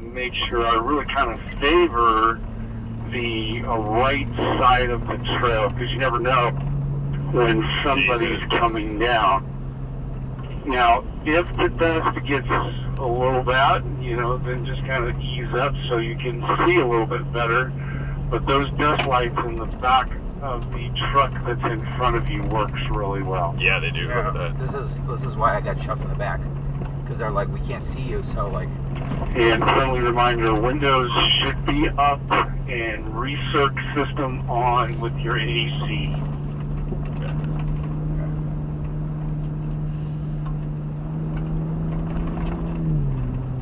make sure I really kind of favor the right side of the trail, because you never know when somebody's coming down. Now, if the dust gets a little bad, you know, then just kind of ease up so you can see a little bit better. But those dust lights in the back of the truck that's in front of you works really well. Yeah, they do. Yeah, this is why I got Chuck in the back, because they're like, we can't see you, so like. And friendly reminder, windows should be up and recirc system on with your AC.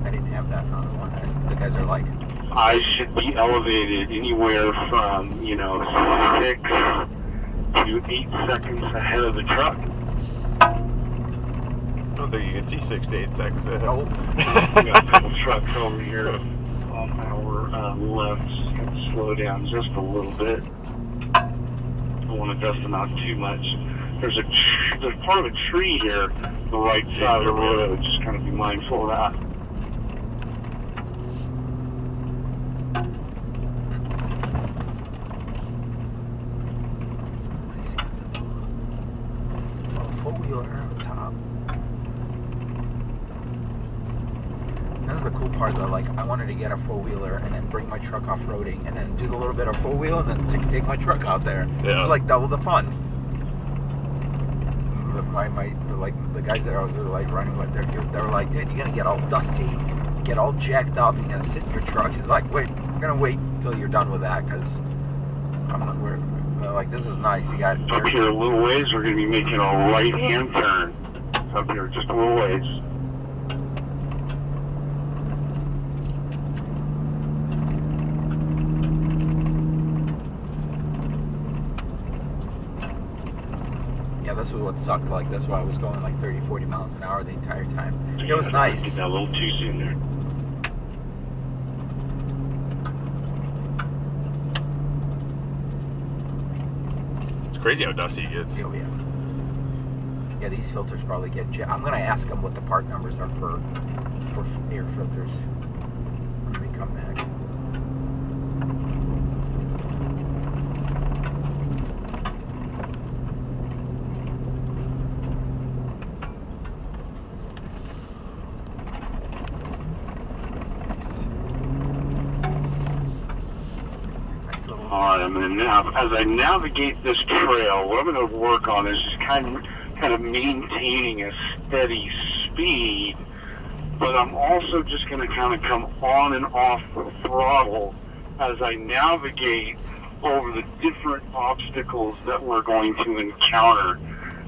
I didn't have that on one. The guys are like. I should be elevated anywhere from, 6 to 8 seconds ahead of the truck. I don't think you can see 6 to 8 seconds ahead. Nope. We got a couple trucks over here on our left. Just got to slow down just a little bit. Don't want to dust them out too much. There's part of a tree here, the right side of the road. Just kind of be mindful of that. I wanted to get a four-wheeler and then bring my truck off-roading and then do a little bit of four-wheel and then take my truck out there. Yeah. It's like double the fun. The guys that I was like running with, they were like, dude, you're gonna get all dusty, get all jacked up, and you're gonna sit in your truck. He's like, wait, we're gonna wait until you're done with that, because we're like, this is nice. You got up here a little ways. We're gonna be making a right-hand turn. Up here just a little ways. This was what sucked. Like, that's why I was going like 30, 40 miles an hour the entire time. It was nice. Get that a little too soon there. It's crazy how dusty it gets. Oh, yeah. Yeah, these filters probably get. I'm gonna ask them what the part numbers are for air filters when we come back. Alright, I'm going to as I navigate this trail, what I'm going to work on is just kind of maintaining a steady speed, but I'm also just going to kind of come on and off the throttle as I navigate over the different obstacles that we're going to encounter.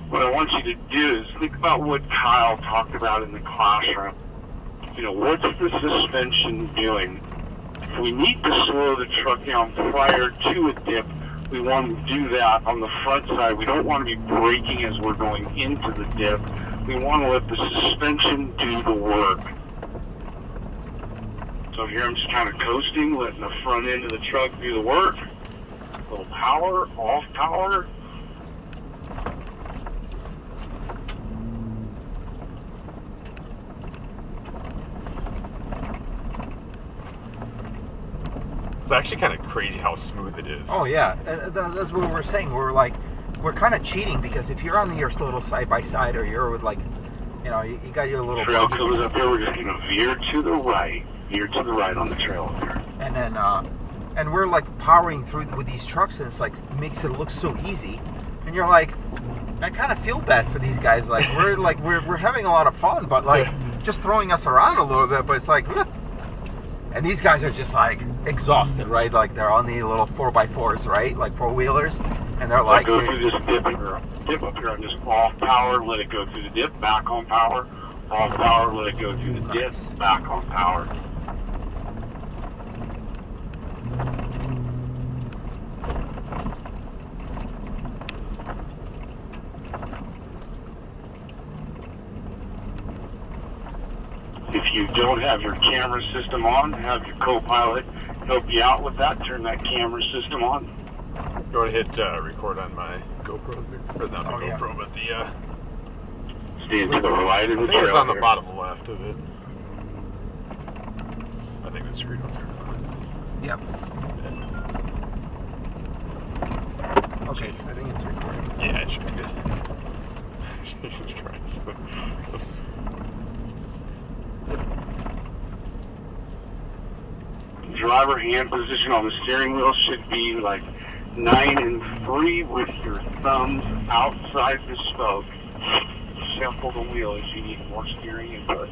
What I want you to do is think about what Kyle talked about in the classroom. What's the suspension doing? If we need to slow the truck down prior to a dip, we want to do that on the front side. We don't want to be braking as we're going into the dip. We want to let the suspension do the work. So here I'm just kind of coasting, letting the front end of the truck do the work. A little power, off power. It's actually kind of crazy how smooth it is. Oh yeah, that's what we're saying. We're kind of cheating, because if you're on your little side by side, or you're with like, you got your little trail comes up here. We're just gonna veer to the right on the trail here. And then and we're like powering through with these trucks, and it's like makes it look so easy, and you're like, I kind of feel bad for these guys. Like we're having a lot of fun, but like just throwing us around a little bit. But it's like. And these guys are just like exhausted, right? Like they're on the little 4x4s, right? Like four-wheelers, and they're like, go through this dip up here. I'm just off power, let it go through the dip, back on power, off power, let it go through the dip, back on power. If you don't have your camera system on, have your co-pilot help you out with that. Turn that camera system on. You want to hit record on my GoPro? Or not the GoPro, but the... Stand to the right of the trail. I think it's on the here. bottom left of it. I think the screen will turn on. Yep. Okay, I think it's recording. Yeah, it should be good. Jesus Christ. Driver hand position on the steering wheel should be like 9 and 3 with your thumbs outside the spoke. Shuffle the wheel as you need more steering input.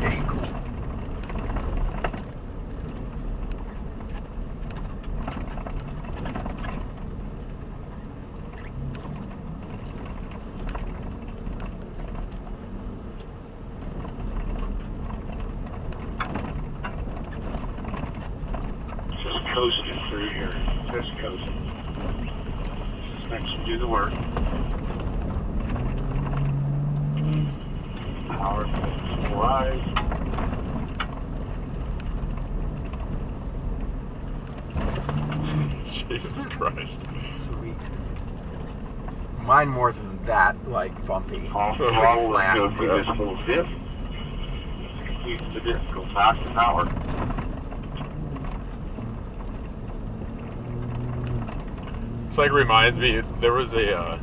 Very cool. Just coasting through here. Just coasting. Suspension do the work. Power to rise. Jesus Christ. Sweet. Mine more than that, like bumpy. Off throttle and go through this little dip. Complete the dip. Go back to power. It's like reminds me, there was a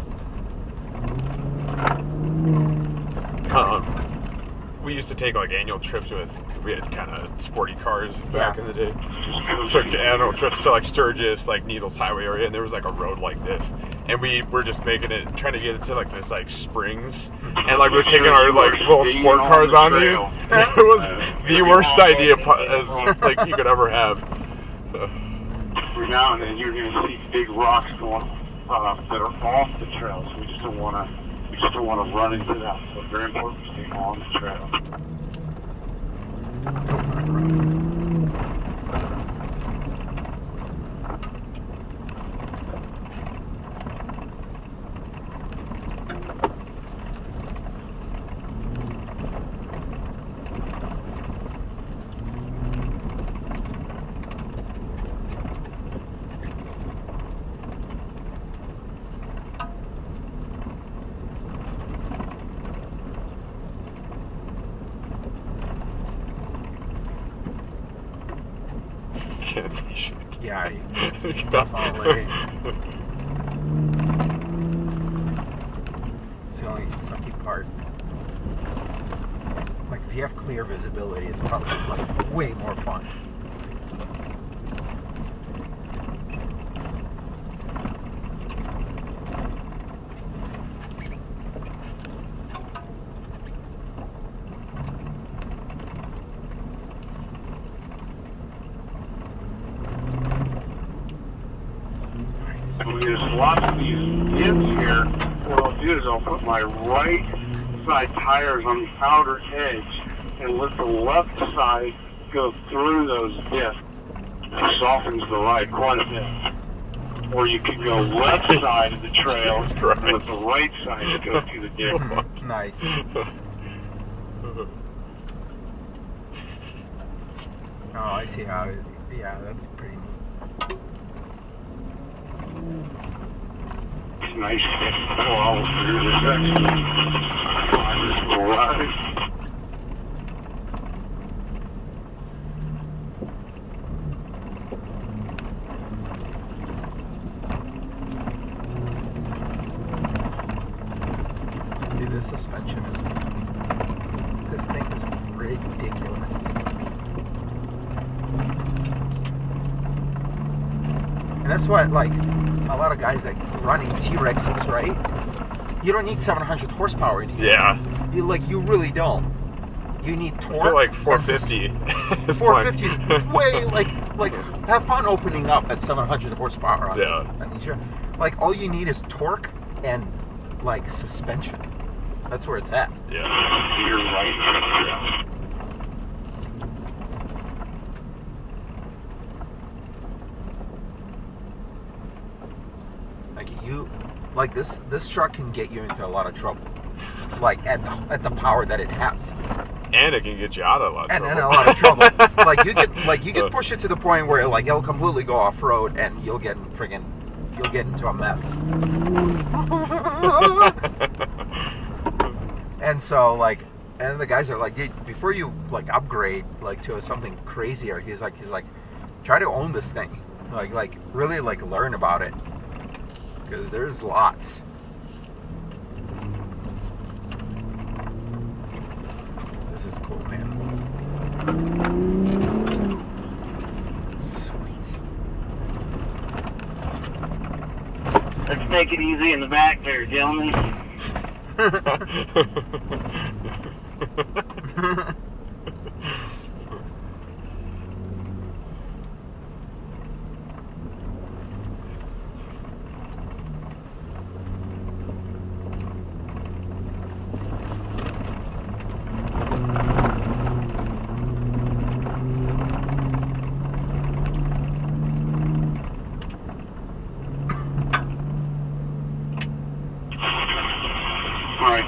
we used to take like annual trips we had kind of sporty cars back in the day. Took annual trips to like Sturgis, like Needles Highway area, and there was like a road like this, and we were just trying to get it to like this like springs, and like we were taking our like little sport cars on these. And it was the worst idea as like you could ever have. Every now and then you're going to see big rocks going that are off the trail, so we just don't want to run into that. So it's very important to stay on the trail. Can't see shit. Yeah, Probably. it's the only sucky part. Like if you have clear visibility, it's probably like way more fun. There's lots of these dips here. What I'll do is I'll put my right side tires on the outer edge and let the left side go through those dips. It softens the ride quite a bit. Or you could go left side of the trail and let the right side go through the dip. Nice. Oh, I see how. Yeah, that's pretty neat. It's nice to go all through the section. I just go right. Dude, this suspension is. This thing is ridiculous. And that's what, like, a lot of guys that run in T-Rexes, right? You don't need 700 horsepower in here. Yeah. You really don't. You need torque. I feel like 450. 450 is way, like, have fun opening up at 700 horsepower on this. Like, all you need is torque and, like, suspension. That's where it's at. Yeah. You're right. Yeah. Like this truck can get you into a lot of trouble. Like at the power that it has. And it can get you out of a lot of trouble. And a lot of trouble. like you could push it to the point where like it'll completely go off road and you'll get into a mess. And so like, and the guys are like, dude, before you like upgrade like to something crazier, he's like, try to own this thing. Like really like learn about it. Because there's lots. This is cool, man. Sweet. Let's take it easy in the back there, gentlemen.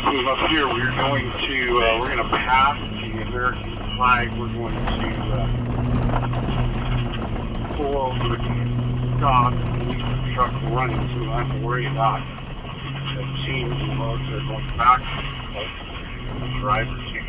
Move up here. We're going to we're going to pass the American flag. We're going to pull over and stop and leave the truck running, so we don't have to worry about the teams and loads that are going back to the drivers here.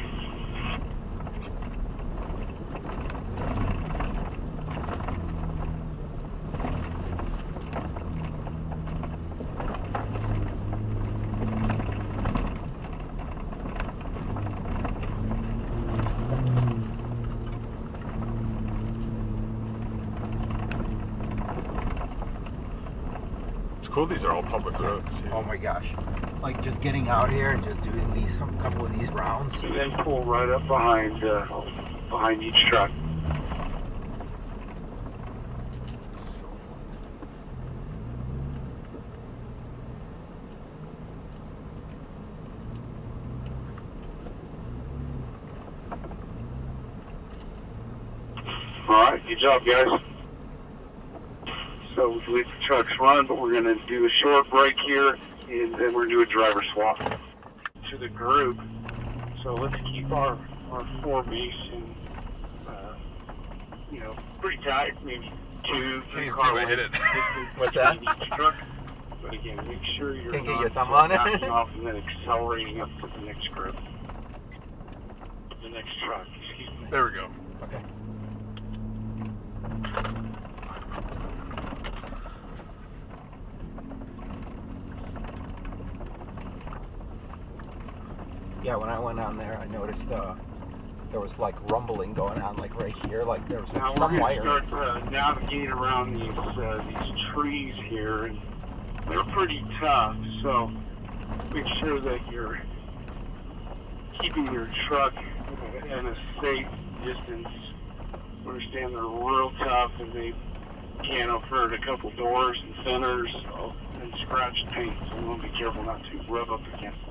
Cool, these are all public roads too. Oh my gosh. Like just getting out here and just doing a couple of these rounds. And then pull right up behind each truck. Alright, good job guys. So we let the trucks run, but we're going to do a short break here, and then we're going to do a driver swap to the group. So let's keep our formation, pretty tight, maybe 2, 3 car lengths. Hit it. What's that? Each truck. But again, make sure you're Can't get not your thumb on it. backing off and then accelerating up to the next group. The next truck, excuse me. There we go. Okay. Yeah, when I went on there, I noticed there was like rumbling going on, like right here, like there was now some wire. Now we're going to start navigating around these trees here, and they're pretty tough. So make sure that you're keeping your truck in a safe distance. Understand they're real tough, and they can hurt a couple doors and centers and scratch paint. So we want to be careful not to rub up against them.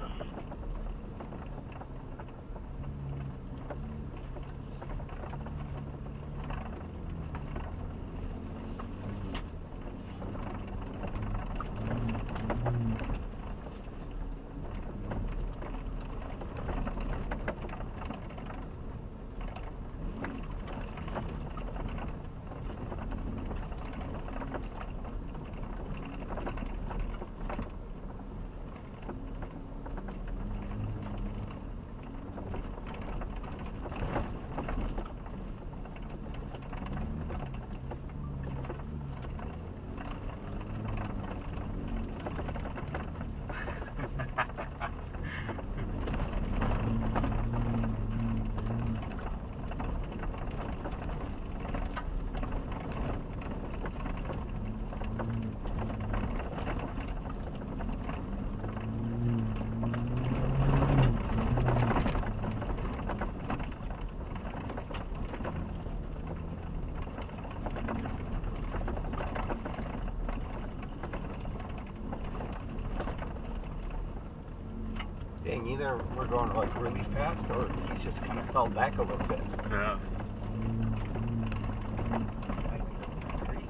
dang, either we're going like really fast or he's just kind of fell back a little bit. Yeah. Crazy.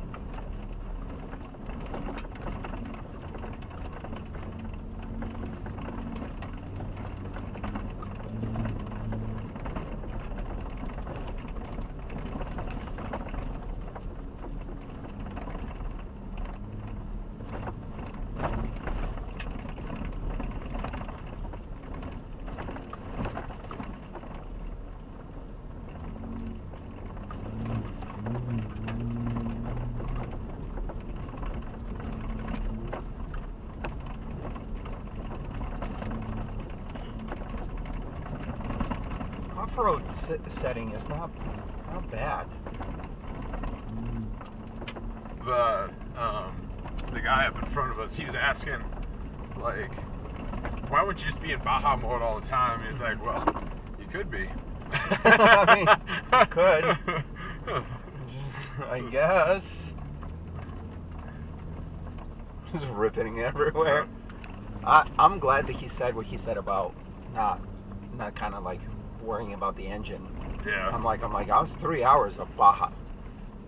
Off-road setting is not bad. The guy up in front of us, he was asking, like, why wouldn't you just be in Baja mode all the time? He's like, well, you could be. I mean, you could. Just, I guess. Just ripping everywhere. I'm glad that he said what he said about not kind of like worrying about the engine. Yeah. I'm like, I was 3 hours of Baja.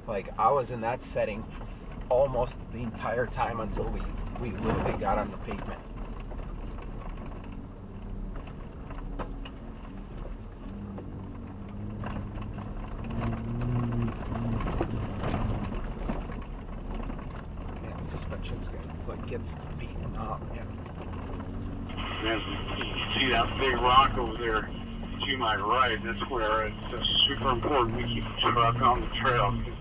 Like, I was in that setting for almost the entire time until we literally got on the pavement. Yeah, the suspension's good. Like, gets beaten up. Yeah. You see that big rock over there to my right? That's where it's super important we keep the truck on the trail because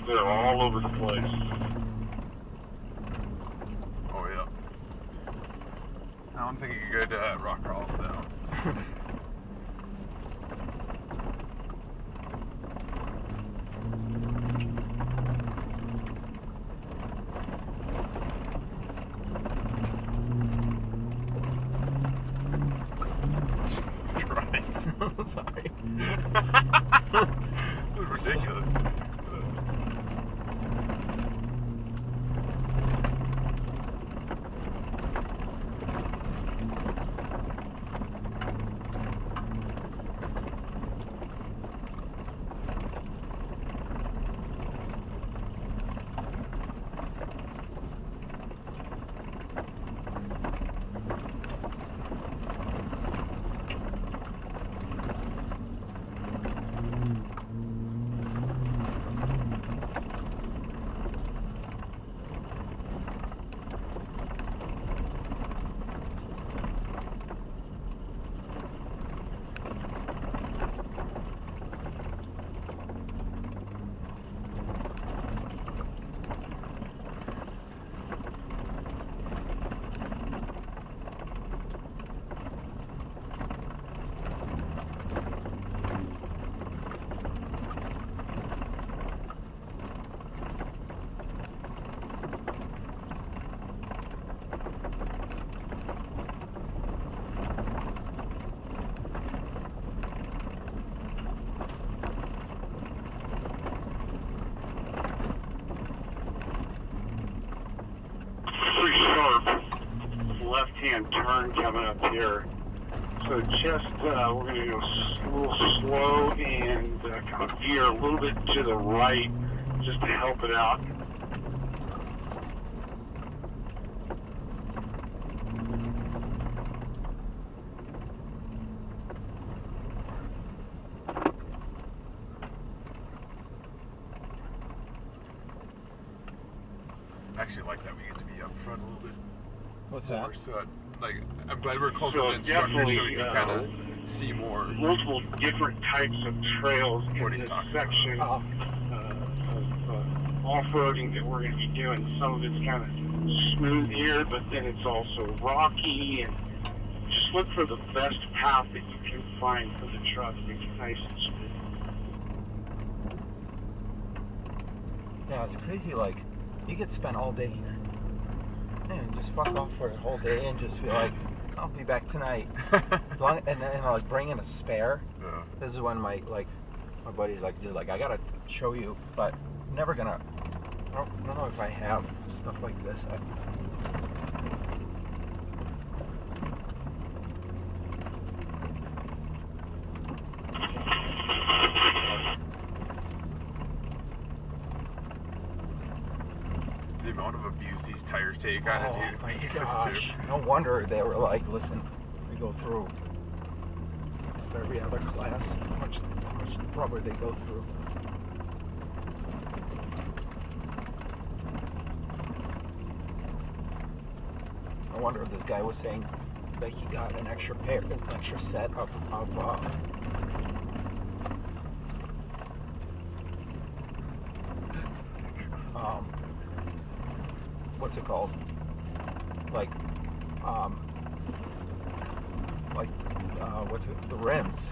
they're all over the place. Oh yeah. I don't think you could go to rock crawl down. I'm sorry. It was ridiculous. Pretty sharp left-hand turn coming up here. So just, we're going to go a little slow and kind of veer a little bit to the right just to help it out. I actually like that we get to be up front a little bit. What's more, that? so I'm glad we're closer So to the instructor so we definitely, can kind of see more. Multiple different types of trails What in he's this talking section about. of off-roading that we're going to be doing. Some of it's kind of smooth here, but then it's also rocky, and just look for the best path that you can find for the truck to be nice and smooth. Yeah, it's crazy. Like, you could spend all day here. And just fuck off for a whole day and just be like, I'll be back tonight. As long, and then like bring in a spare. Yeah. This is when my buddy's like, dude, like I gotta show you, but I'm never gonna. I don't know if I have stuff like this. The amount of abuse these tires take on a daily my basis, gosh. too. No wonder they were like, listen, we go through every other class, how much rubber they go through. I wonder if this guy was saying that he got an extra set of what's it called? What's it? The rims.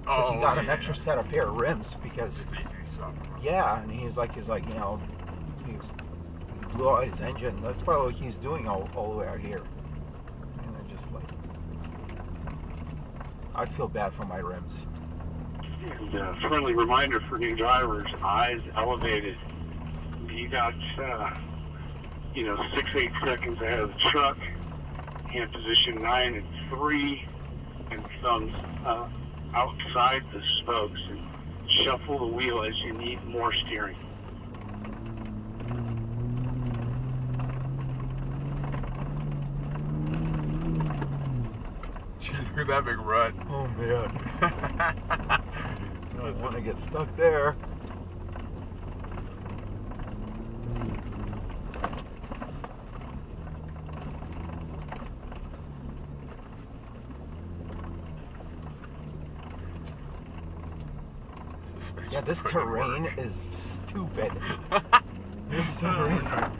So he got an extra set of pair of rims because It's easy to swap them out. yeah, and he's like, he blew out his engine. That's probably what he's doing all the way out here. And I just like, I'd feel bad for my rims. And friendly reminder for new drivers, eyes elevated. You got, 6-8 seconds ahead of the truck, hand position 9 and 3, and thumbs outside the spokes, and shuffle the wheel as you need more steering. Jeez, look at that big rut. Oh man. I don't want to get stuck there. Yeah, this terrain is stupid. This terrain.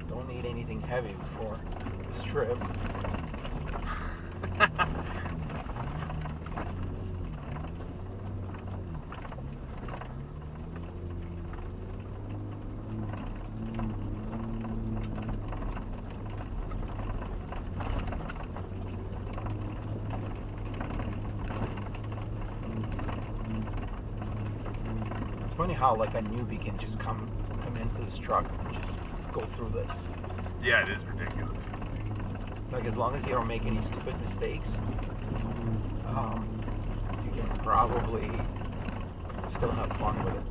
Don't need anything heavy before this trip. It's funny how like a newbie can just come into this truck and just go through this. Yeah, it is ridiculous. Like as long as you don't make any stupid mistakes, you can probably still have fun with it.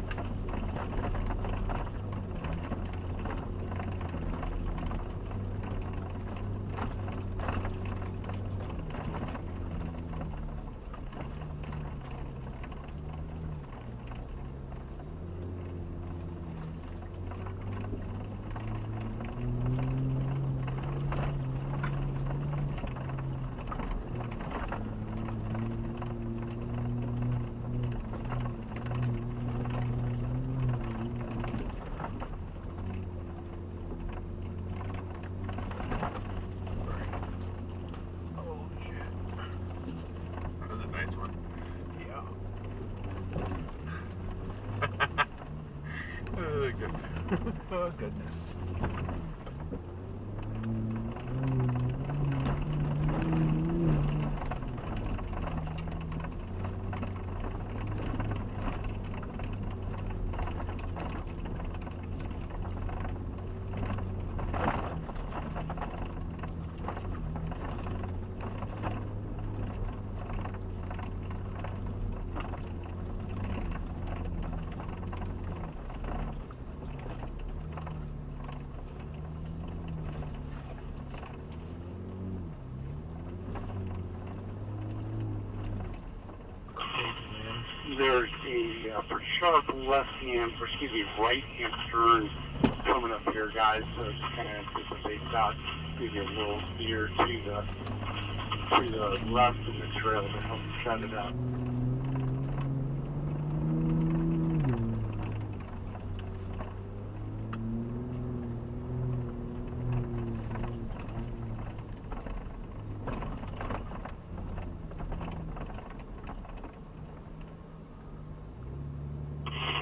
Oh, goodness. There's a pretty sharp left-hand, or excuse me, right-hand turn coming up here, guys. So just kind of anticipate that. Give you a little veer to the left in the trail to help cut it out.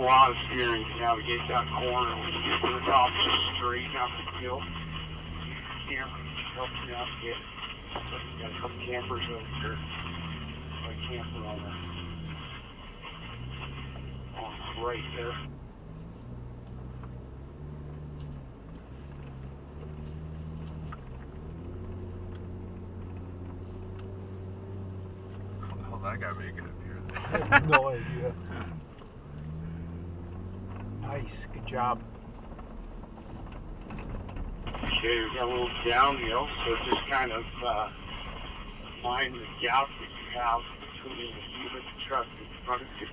a lot of steering to navigate that corner. When you get to the top of the street, not the hill. Steer helps you navigate. Got a couple campers over here. Got a camper on there. Oh, right there. How the hell that guy make it up here? I have no idea. Nice, good job. Okay, we got a little downhill, so just kind of find the gap that you have between the view of the truck in front of you.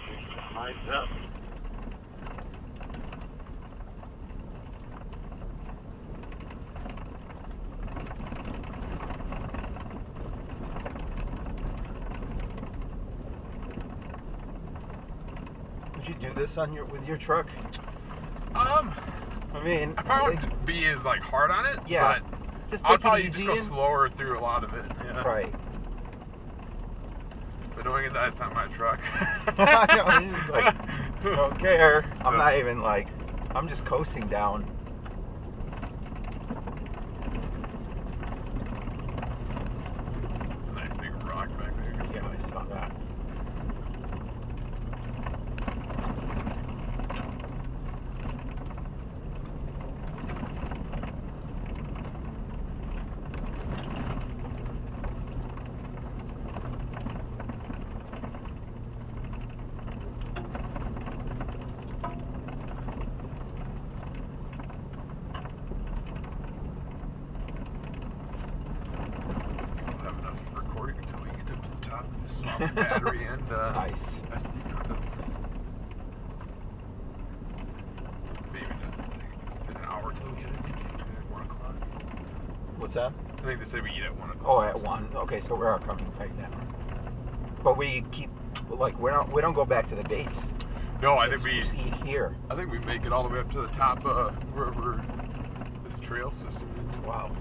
Take the hides up. Would you do this on with your truck? I mean, I probably wouldn't be as like hard on it. Yeah, But just I'll take probably it just easy go and- slower through a lot of it. Yeah. Right. But knowing that it's not my truck. I know, he's just like, don't care. I'm not even like, I'm just coasting down. Nice big rock back there. Yeah, I saw that. We'll have enough recording until we get up to the top. Just swap the battery and Nice. SD card. Maybe there's an hour till we get it. At 1 o'clock. What's that? I think they said we eat at 1 o'clock. Oh, at 1. Okay, so we are coming back down. But we keep, like, we don't go back to the base. No, I Let's think we just eat here. I think we make it all the way up to the top wherever this trail system is. Wow.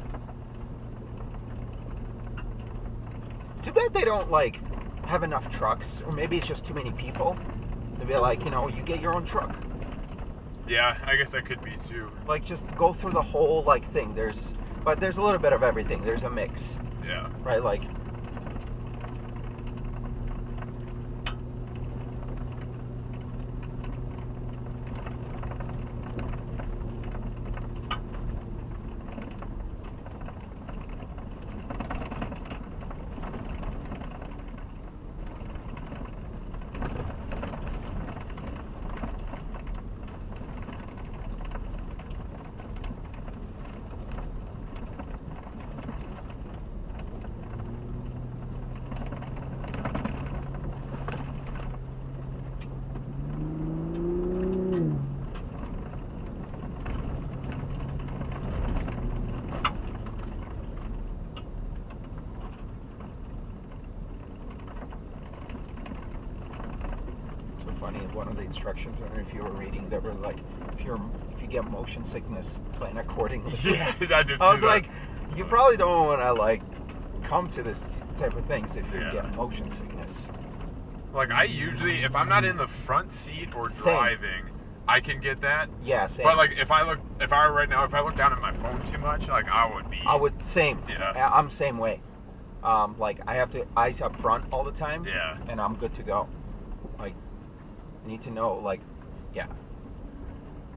Too bad they don't like have enough trucks, or maybe it's just too many people. They'd be like, you get your own truck. Yeah, I guess that could be too. Like, just go through the whole like thing. But there's a little bit of everything. There's a mix, Yeah. right? Like, so funny. One of the instructions, I don't know if you were reading, that were like, if you get motion sickness, plan accordingly. Yeah, I did. I was see that. like, you probably don't want to like come to this type of things if you Yeah. get motion sickness. Like I usually, if I'm not in the front seat or Same. driving, I can get that. Yeah, same. But like if I look down at my phone too much, like I would be. Same. Yeah. I'm same way. Like I have to eyes up front all the time. Yeah. And I'm good to go. Like, I need to know, like, yeah.